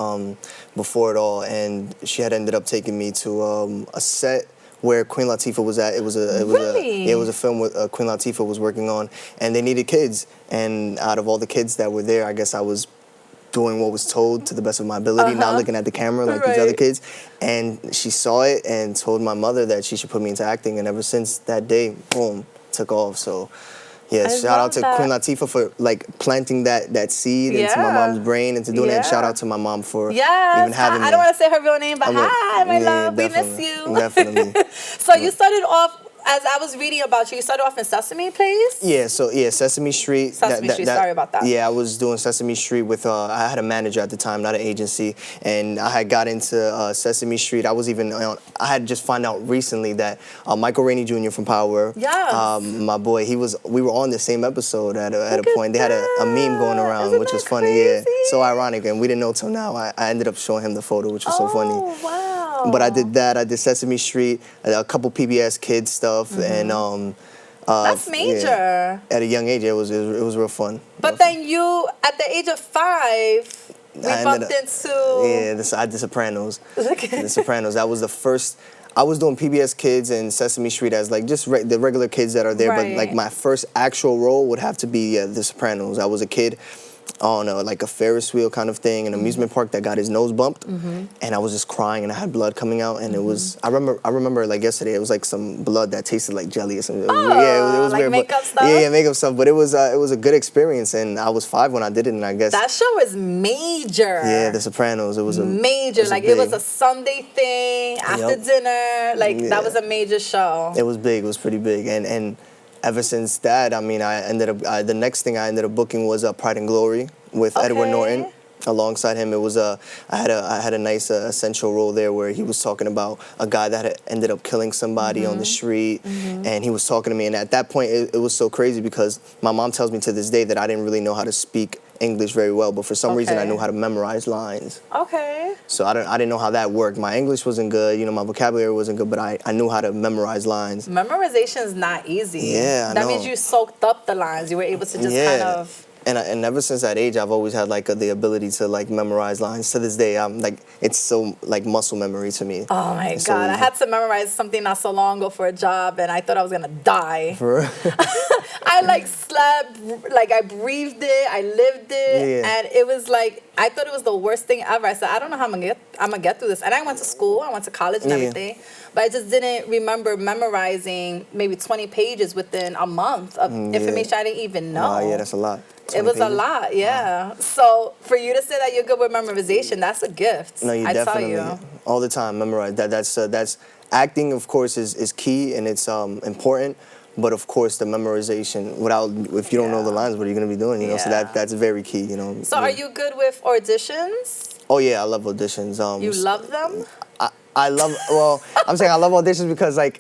before it all, and she had ended up taking me to a set where Queen Latifah was at. It was a film with Queen Latifah was working on, and they needed kids. And out of all the kids that were there, I guess I was doing what was told to the best of my ability, not looking at the camera like these other kids. And she saw it and told my mother that she should put me into acting. And ever since that day, boom, took off. So yeah, shout out to Queen Latifah for like planting that seed into my mom's brain, and to doing that. Shout out to my mom for even having me. I don't want to say her real name, but hi, my love, we miss you. Definitely. So you started off, as I was reading about you, you started off in Sesame, please? Yeah, Sesame Street. Sorry about that. Yeah, I was doing Sesame Street with, I had a manager at the time, not an agency, and I had got into Sesame Street. I was even, I had just found out recently that Michael Rainey Jr. from Power, my boy, we were on the same episode at a point. They had a meme going around, which was funny, so ironic, and we didn't know till now. I ended up showing him the photo, which was so funny. Wow. But I did that. I did Sesame Street, a couple PBS Kids stuff, and that's major. Yeah, at a young age, it was real fun. But then you, at the age of 5, we bumped into The Sopranos. The Sopranos. That was the first. I was doing PBS Kids and Sesame Street as like just the regular kids that are there, but like my first actual role would have to be The Sopranos. I was a kid on like a Ferris wheel kind of thing, an amusement park, that got his nose bumped, and I was just crying, and I had blood coming out, and it was, I remember like yesterday, it was like some blood that tasted like jelly or something. It was like weird, makeup stuff? Yeah, makeup stuff, but it was a good experience, and I was 5 when I did it, and I guess that show is major. Yeah, The Sopranos, it was major. It was a Sunday thing after dinner, that was a major show. It was big. It was pretty big, and ever since that, I mean, I ended up, the next thing I ended up booking was Pride and Glory with Edward Norton. Alongside him, it was I had a nice essential role there where he was talking about a guy that had ended up killing somebody on the street, and he was talking to me. And at that point, it was so crazy, because my mom tells me to this day that I didn't really know how to speak English very well, but for some reason I knew how to memorize lines. So I didn't know how that worked. My English wasn't good, my vocabulary wasn't good, but I knew how to memorize lines. Memorization is not easy. Yeah, I know. That means you soaked up the lines. You were able to just kind of And ever since that age, I've always had like the ability to like memorize lines. To this day, I'm like, it's so like muscle memory to me. Oh my It's so God. I easy. had to memorize something not so long ago for a job, and I thought I was going to die. For real? I like slept, like I breathed it, I lived it, Yeah. and it was like, I thought it was the worst thing ever. I said, I don't know how I'm gonna get through this. And I went to school, I went to college and Yeah. everything, but I just didn't remember memorizing maybe 20 pages within a month of information I didn't even know. Wow, yeah, that's a lot. It 20 was a pages? lot, yeah. So for you to say that you're good with memorization, that's a gift. No, you I definitely tell you. all the time memorize. That's acting, of course, is key and it's important. But of course, the memorization if you don't know the lines, what are you gonna be doing? You know, so Yeah. that's very key. You know. So are you good with auditions? Oh yeah, I love auditions. You love them? I love. Well, I'm saying I love auditions because like.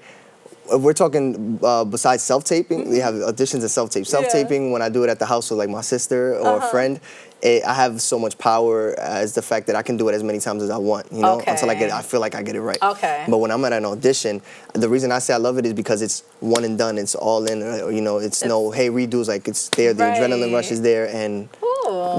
If we're talking besides self-taping, we have auditions and self-tape. Self-taping, when I do it at the house with like my sister or a friend, I have so much power as the fact that I can do it as many times as I want, you know, until I feel like I get it right. Okay. But when I'm at an audition, the reason I say I love it is because it's one and done. It's all in, you know, it's no, hey, redos, like it's there, the adrenaline rush is there, and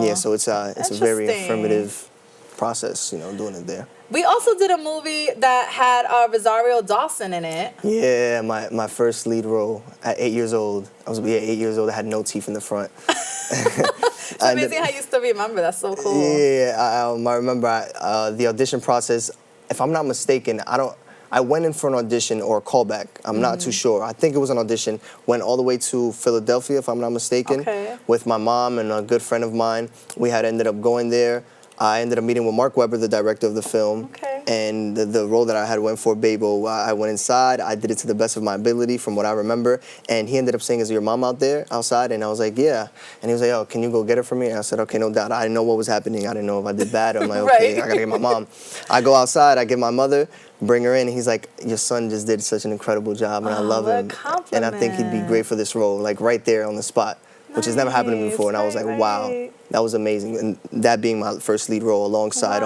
yeah, so it's a very informative process, you know, doing it there. We also did a movie that had Rosario Dawson in it. Yeah, my first lead role at 8 years old. I was 8 years old. I had no teeth in the front. It's amazing how you still remember. That's so cool. Yeah, I remember the audition process. If I'm not mistaken, I went in for an audition or a callback. I'm not too sure. I think it was an audition. Went all the way to Philadelphia, if I'm not mistaken, with my mom and a good friend of mine. We had ended up going there. I ended up meeting with Mark Webber, the director of the film. And the role that I had went for, Babo, I went inside. I did it to the best of my ability from what I remember. And he ended up saying, is your mom outside? And I was like, yeah. And he was like, oh, can you go get her for me? And I said, okay, no doubt. I didn't know what was happening. I didn't know if I did bad. I'm like, okay, I gotta get my mom. I go outside, I get my mother, bring her in, and he's like, your son just did such an incredible job, and I love him. And I think he'd be great for this role, like right there on the spot. Which has never happened to me before, and I was like, wow, that was amazing. And that being my first lead role alongside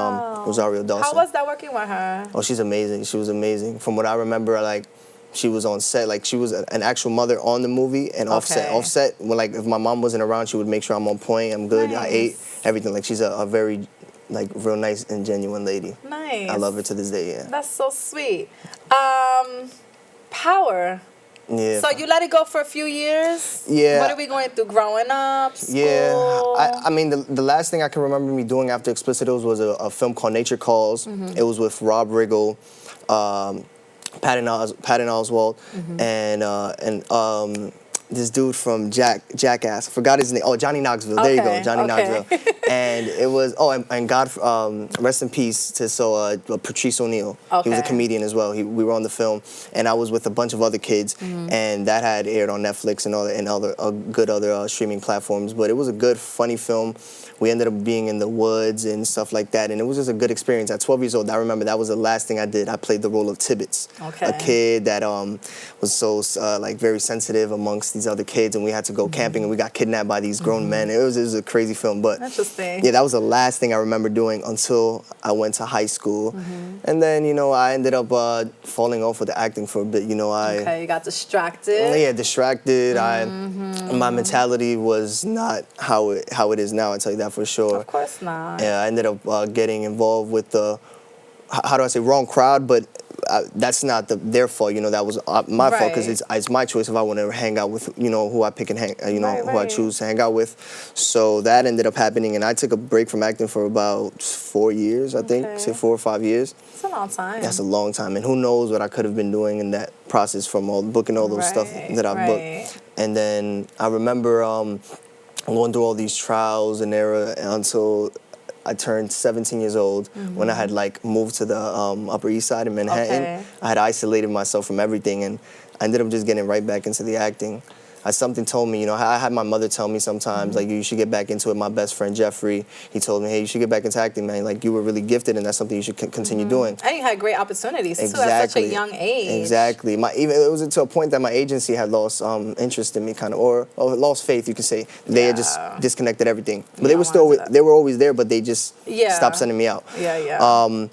Rosario Dawson. How was that working with her? Oh, she's amazing. She was amazing. From what I remember, like, she was on set, like she was an actual mother on the movie and offset. When like if my mom wasn't around, she would make sure I'm on point, I'm good, I ate, everything. Like she's a very, like real nice and genuine lady. Nice. I love her to this day, yeah. That's so sweet. Power. Yeah. So you let it go for a few years? Yeah. What are we going through? Growing up? School? Yeah. I mean, the last thing I can remember me doing after Explicitals was a film called Nature Calls. It was with Rob Riggle, Patton Oswalt, and this dude from Jackass. I forgot his name. Oh, Johnny Knoxville. There you go, Johnny Knoxville. And it was, and God, rest in peace to Patrice O'Neal. He was a comedian as well. We were on the film, and I was with a bunch of other kids, and that had aired on Netflix and other good other streaming platforms. But it was a good, funny film. We ended up being in the woods and stuff like that, and it was just a good experience. At 12 years old, I remember that was the last thing I did. I played the role of Tibbetts, a kid that was so like very sensitive amongst these other kids, and we had to go camping, and we got kidnapped by these grown men. It was a crazy film, but yeah, that was the last thing I remember doing until I went to high school, and then I ended up falling off with the acting for a bit. You got distracted. Yeah, distracted. My mentality was not how it is now. I tell you that for sure. Of course not. Yeah, I ended up getting involved with the, how do I say, wrong crowd, but that's not their fault. That was my fault because it's my choice if I want to hang out with who I pick and who I choose to hang out with. So that ended up happening, and I took a break from acting for about 4 years, I think, say 4 or 5 years. That's a long time. That's a long time, and who knows what I could have been doing in that process from booking all those stuff that I booked. And then I remember going through all these trials and error until I turned 17 years old when I had like moved to the Upper East Side in Manhattan. I had isolated myself from everything, and I ended up just getting right back into the acting. Something told me, I had my mother tell me sometimes, like, you should get back into it. My best friend, Jeffrey, he told me, hey, you should get back into acting, man. Like, you were really gifted, and that's something you should continue doing. And you had great opportunities, too, at such a young age. Exactly. It was to a point that my agency had lost interest in me, kind of, or lost faith, you could say. They had just disconnected everything. But they were always there, but they just stopped sending me out. Were you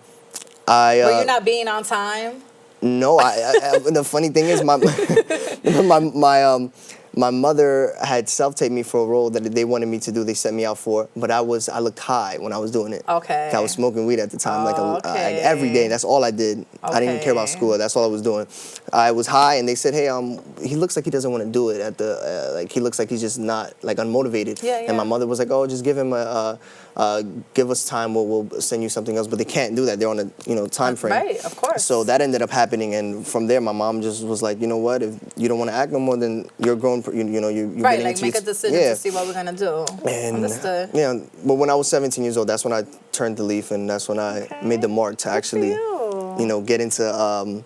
not being on time? No, the funny thing is, my mother had self-taped me for a role that they wanted me to do. They sent me out for, but I looked high when I was doing it. Okay. I was smoking weed at the time, like Okay. every day. That's all I did. I didn't even care about school. That's all I was doing. I was high, and they said, "Hey, he looks like he doesn't want to do it at the like. He looks like he's just not like unmotivated." Yeah, And my mother was like, "Oh, just give him give us time. We'll send you something else." But they can't do that. They're on a time frame. Right, of course. So that ended up happening, and from there, my mom just was like, "You know what? If you don't want to act no more, then you're grown. You're right, getting like into make a decision to see what we're gonna do." And Understood. yeah, but when I was 17 years old, that's when I turned the leaf, and that's when I made the mark to actually, get into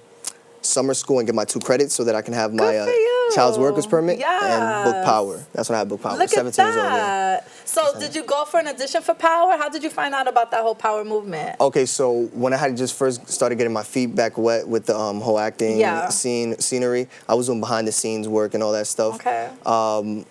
summer school and get my 2 credits so that I can have my child's workers permit and book Power. That's when I had book Power. Look 17 at years old. Yeah. that. So did you go for an audition for Power? How did you find out about that whole Power movement? Okay, so when I had just first started getting my feet back wet with the whole acting scenery, I was doing behind the scenes work and all that stuff. Okay.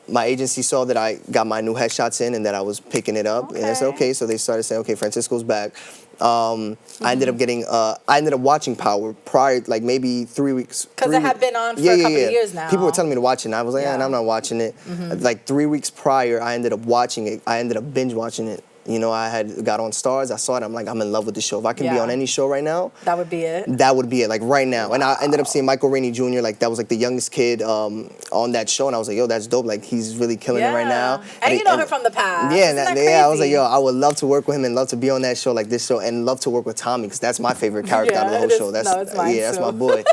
My agency saw that I got my new headshots in and that I was picking it up, and I said okay. So they started saying, okay, Francisco's back. I ended up watching Power prior, like maybe 3 weeks. Because it had been on for a couple of years now. People were telling me to watch it, and I was like, and I'm not watching it. Like 3 weeks prior, I ended up watching it. I ended up binge watching it. I had got on Stars. I saw it. I'm like, I'm in love with the show. If I can be on any show right now, that would be it. That would be it, like right now. And I ended up seeing Michael Rainey Jr. Like that was like the youngest kid on that show, and I was like, yo, that's dope. Like he's really killing it right now. And you know her from the past. Yeah, I was like, yo, I would love to work with him and love to be on that show like this show, and love to work with Tommy because that's my favorite character out of the whole show. That's that's my boy.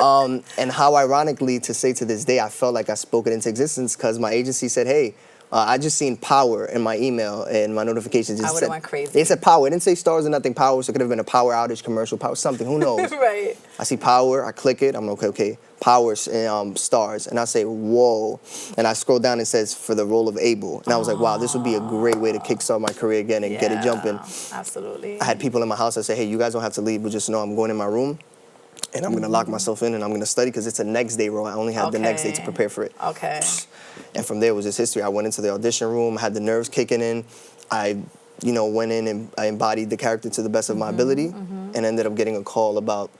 And how ironically to say to this day, I felt like I spoke it into existence because my agency said, hey. I just seen Power in my email and my notifications. I would have went crazy. It said Power. It didn't say Stars or nothing Power, so it could have been a power outage commercial, Power something. Who knows? Right. I see Power. I click it. I'm like, okay. Power and Stars, and I say, whoa. And I scroll down. It says for the role of Abel, and I was like, wow, this would be a great way to kickstart my career again and get it jumping. Absolutely. I had people in my house that say, hey, you guys don't have to leave, but just know I'm going in my room. And I'm going to lock myself in and I'm going to study because it's a next day role. I only have the next day to prepare for it. Okay. And from there was just history. I went into the audition room, had the nerves kicking in. I, went in and I embodied the character to the best of my ability and ended up getting a call about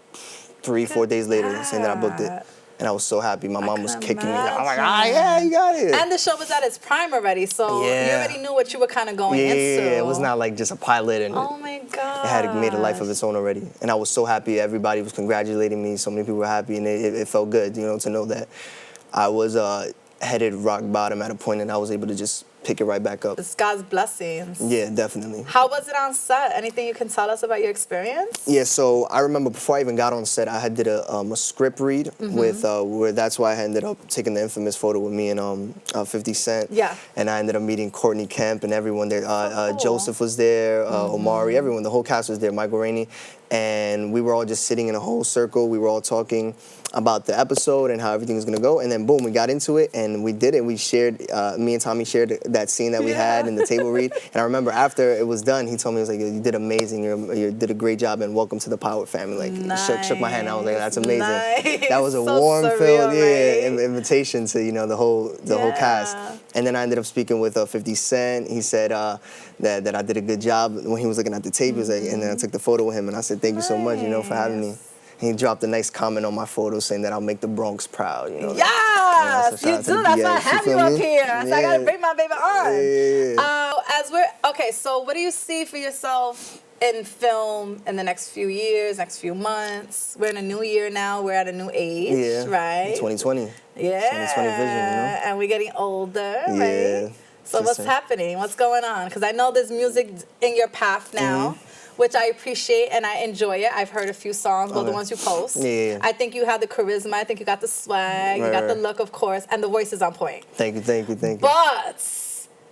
3-4 days later saying that I booked it. And I was so happy. My mom was kicking me. I'm like, yeah, you got it. And the show was at its prime already, so you already knew what you were kind of going into. Yeah, it was not like just a pilot. And oh, my God. It had made a life of its own already. And I was so happy. Everybody was congratulating me. So many people were happy. And it felt good, to know that I was headed rock bottom at a point and I was able to just pick it right back up. It's God's blessings. Yeah, definitely. How was it on set? Anything you can tell us about your experience? Yeah, so I remember before I even got on set, I did a script read with where that's why I ended up taking the infamous photo with me and 50 Cent. Yeah. And I ended up meeting Courtney Kemp and everyone there. Joseph was there, Omari, everyone, the whole cast was there, Michael Rainey. And we were all just sitting in a whole circle. We were all talking about the episode and how everything was gonna go. And then boom, we got into it and we did it. We shared, me and Tommy shared that scene that we had in the table read. And I remember after it was done, he told me, he was like, you did amazing. You did a great job and welcome to the Power family. Like, shook my hand. I was like, that's amazing. Nice. That was a So warm-filled surreal, invitation to, the whole cast. And then I ended up speaking with 50 Cent. He said that I did a good job. When he was looking at the tape, he was like, and then I took the photo with him and I said, thank you so much, for having me. He dropped a nice comment on my photo saying that I'll make the Bronx proud. Yes, you do. That's why I have you up here. So I gotta bring my baby on. So what do you see for yourself in film in the next few years, next few months? We're in a new year now. We're at a new age, right? 2020. Yeah. 2020 vision, And we're getting older, right? Yeah. So what's happening? What's going on? Because I know there's music in your path now. Which I appreciate and I enjoy it. I've heard a few songs, the ones you post. Yeah. I think you have the charisma. I think you got the swag. You got the look, of course, and the voice is on point. Thank you. But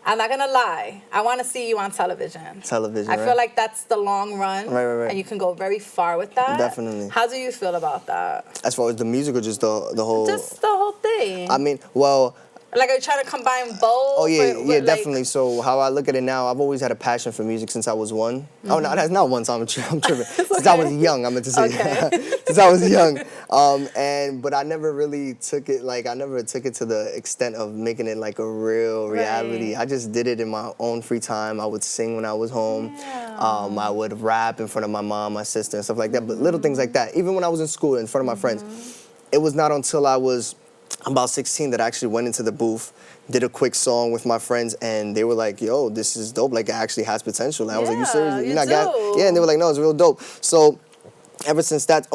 I'm not gonna lie. I want to see you on television. I feel like that's the long run, right. and you can go very far with that. Definitely. How do you feel about that? As far as the music or just the whole? Just the whole thing. I mean, well. Like, are you trying to combine both? Oh, yeah, definitely. So how I look at it now, I've always had a passion for music since I was one. Oh, no, that's not one time. I'm tripping. Since I was young, I meant to say. Since I was young. But I never really took it, to the extent of making it like a real reality. I just did it in my own free time. I would sing when I was home. I would rap in front of my mom, my sister, and stuff like that. But little things like that. Even when I was in school in front of my friends. It was not until I was about 16 that I actually went into the booth, did a quick song with my friends, and they were like, yo, this is dope. Like, it actually has potential. And I was like, you serious? You not do. Yeah, and they were like, no, it's real dope. So ever since that,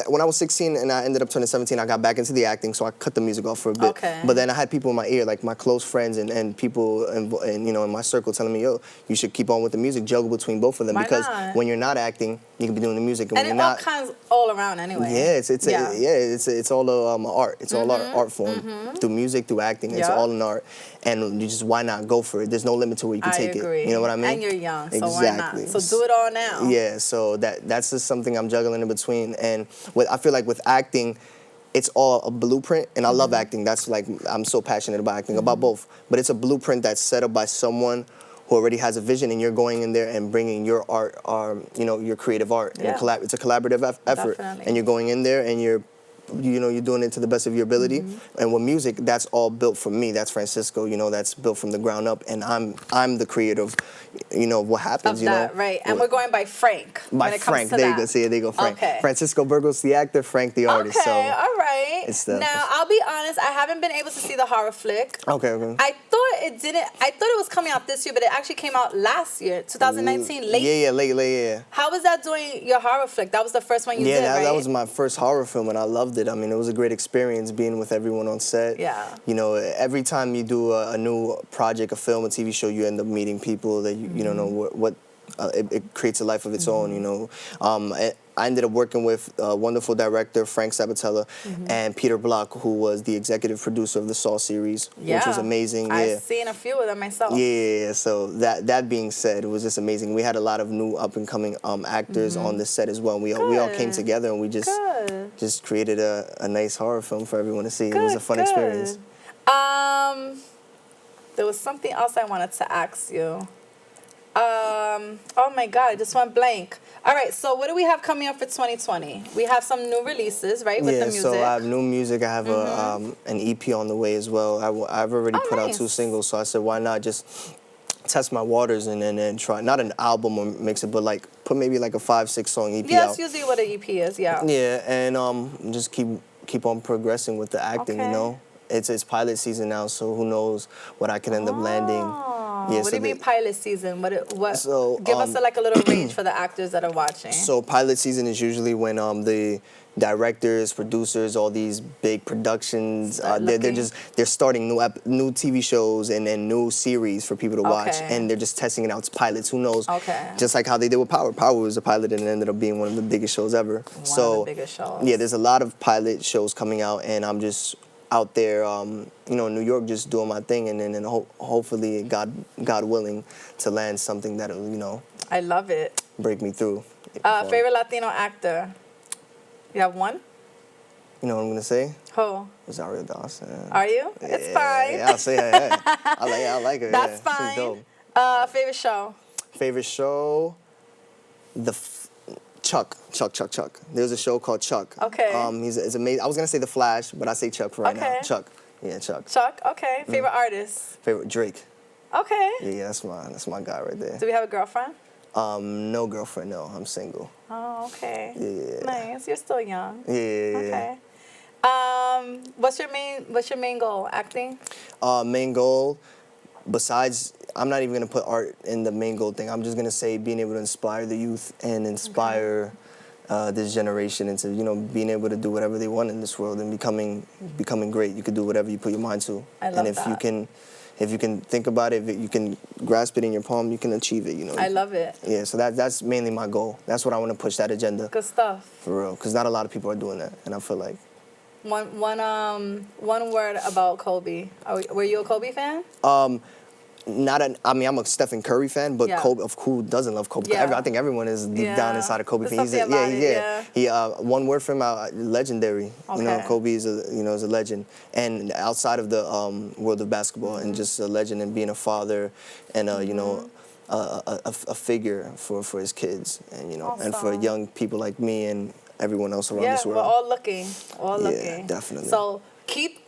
when I was 16 and I ended up turning 17, I got back into the acting, so I cut the music off for a bit. Okay. But then I had people in my ear, like my close friends and people and you know, in my circle telling me, yo, you should keep on with the music, juggle between both of them. Why because not? when you're not acting, you can be doing the music. And when it you're all not, kinds all around anyway. yeah, it's all art. It's all art form. Through music, through acting, it's all an art. And you just, why not go for it? There's no limit to where you can take agree. it. You know what I mean? And you're young, so exactly. why not? So do it all now. Yeah, so that's just something I'm juggling in between. And I feel like with acting, it's all a blueprint, and I love acting. That's like, I'm so passionate about acting, about both. But it's a blueprint that's set up by someone who already has a vision, and you're going in there and bringing your art, you know, your creative art. Yeah. And it's a collaborative effort. Definitely. And you're going in there and you're doing it to the best of your ability. And with music, that's all built from me. That's Francisco, you know, that's built from the ground up. And I'm the creator of, you know, what happens, Of you that, know. right. And we're going by Frank. By when it Frank, comes to there that. you go. See, there you go, Frank. Okay. Francisco Burgos, the actor, Frank, the artist. Okay, So all right. it's the- Now, I'll be honest, I haven't been able to see the horror flick. Okay. I thought it was coming out this year, but it actually came out last year, 2019, late. Yeah, late, yeah. How was that doing your horror flick? That was the first one you did, right? That was my first horror film, and I loved it. I mean, it was a great experience being with everyone on set. Yeah. You know, every time you do a new project, a film, a TV show, you end up meeting people that you don't know what it creates a life of its own, you know. I ended up working with a wonderful director, Frank Sabatella, and Peter Block, who was the executive producer of the Saw series, which was amazing. Yeah. I've seen a few of them myself. Yeah, so that being said, it was just amazing. We had a lot of new up-and-coming actors on the set as well. We all came together and we just created a nice horror film for everyone to see. It was a fun experience. There was something else I wanted to ask you. Oh my God, I just went blank. All right, so what do we have coming up for 2020? We have some new releases, right, with the music? So I have new music. I have an EP on the way as well. I've already put out 2 singles, so I said, why not just test my waters and then try, not an album or mix it, but like put maybe like a 5-6 song EP out. Yeah, that's usually what an EP is, yeah. Yeah, and just keep on progressing with the acting, you know? It's pilot season now, so who knows what I can end up landing. Yeah, what do you mean pilot season? So, give us a little range for the actors that are watching. So pilot season is usually when the directors, producers, all these big productions, they're starting new TV shows and new series for people to watch, and they're just testing it out. It's pilots. Who knows? Just like how they did with Power. Power was a pilot and it ended up being one of the biggest shows ever. One of the biggest shows. Yeah, there's a lot of pilot shows coming out, and I'm just out there, you know, in New York, just doing my thing, and then hopefully, God willing, to land something that'll, you know, I love it. Break me through. Favorite Latino actor? You have one? You know what I'm gonna say? Who? Rosario Dawson. Are you? Yeah, it's fine. Yeah, I'll say her. Yeah. I like her. That's fine. She's dope. Favorite show? Favorite show? Chuck. There's a show called Chuck. Okay. He's amazing. I was gonna say The Flash, but I say Chuck for right now. Chuck. Yeah, Chuck. Chuck. Okay. Favorite artist? Favorite Drake. Okay. Yeah, that's my guy right there. Do we have a girlfriend? No girlfriend. No, I'm single. Oh, okay. Yeah. Nice. You're still young. Yeah. Okay. What's your main goal? Acting? Main goal, besides, I'm not even gonna put art in the main goal thing. I'm just gonna say being able to inspire the youth and inspire this generation into, you know, being able to do whatever they want in this world and becoming great. You could do whatever you put your mind to. I love and if that. If you can think about it, if you can grasp it in your palm, you can achieve it, you know. I love it. Yeah, so that's mainly my goal. That's what I want to push, that agenda. Good stuff. For real, because not a lot of people are doing that, and I feel like. One word about Kobe. Were you a Kobe fan? I'm a Stephen Curry fan, but Kobe, who doesn't love Kobe? Yeah. I think everyone is deep down inside a Kobe fan. He one word for him, legendary. Okay. You know, Kobe is a legend, and outside of the world of basketball, and just a legend, and being a father, and you know, a figure for his kids, and you know, and for young people like me and everyone else around this world. Yeah, we're all looking. Yeah, definitely. So. Keep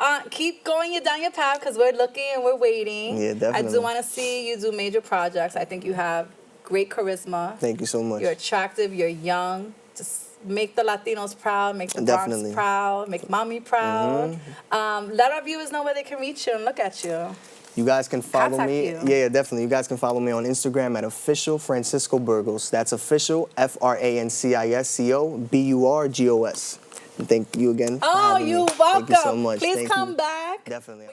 going down your path because we're looking and we're waiting. Yeah, definitely. I do want to see you do major projects. I think you have great charisma. Thank you so much. You're attractive. You're young. just make the Latinos proud, make the Definitely. Bronx proud, make mommy proud. Let our viewers know where they can reach you and look at you. You guys can follow Contact me. you. Yeah, definitely. You guys can follow me on Instagram at official Francisco Burgos. That's official FranciscoBurgos. Thank you again. For Oh, having me. you're welcome. Thank you so much. Please Thank come you. back. Definitely.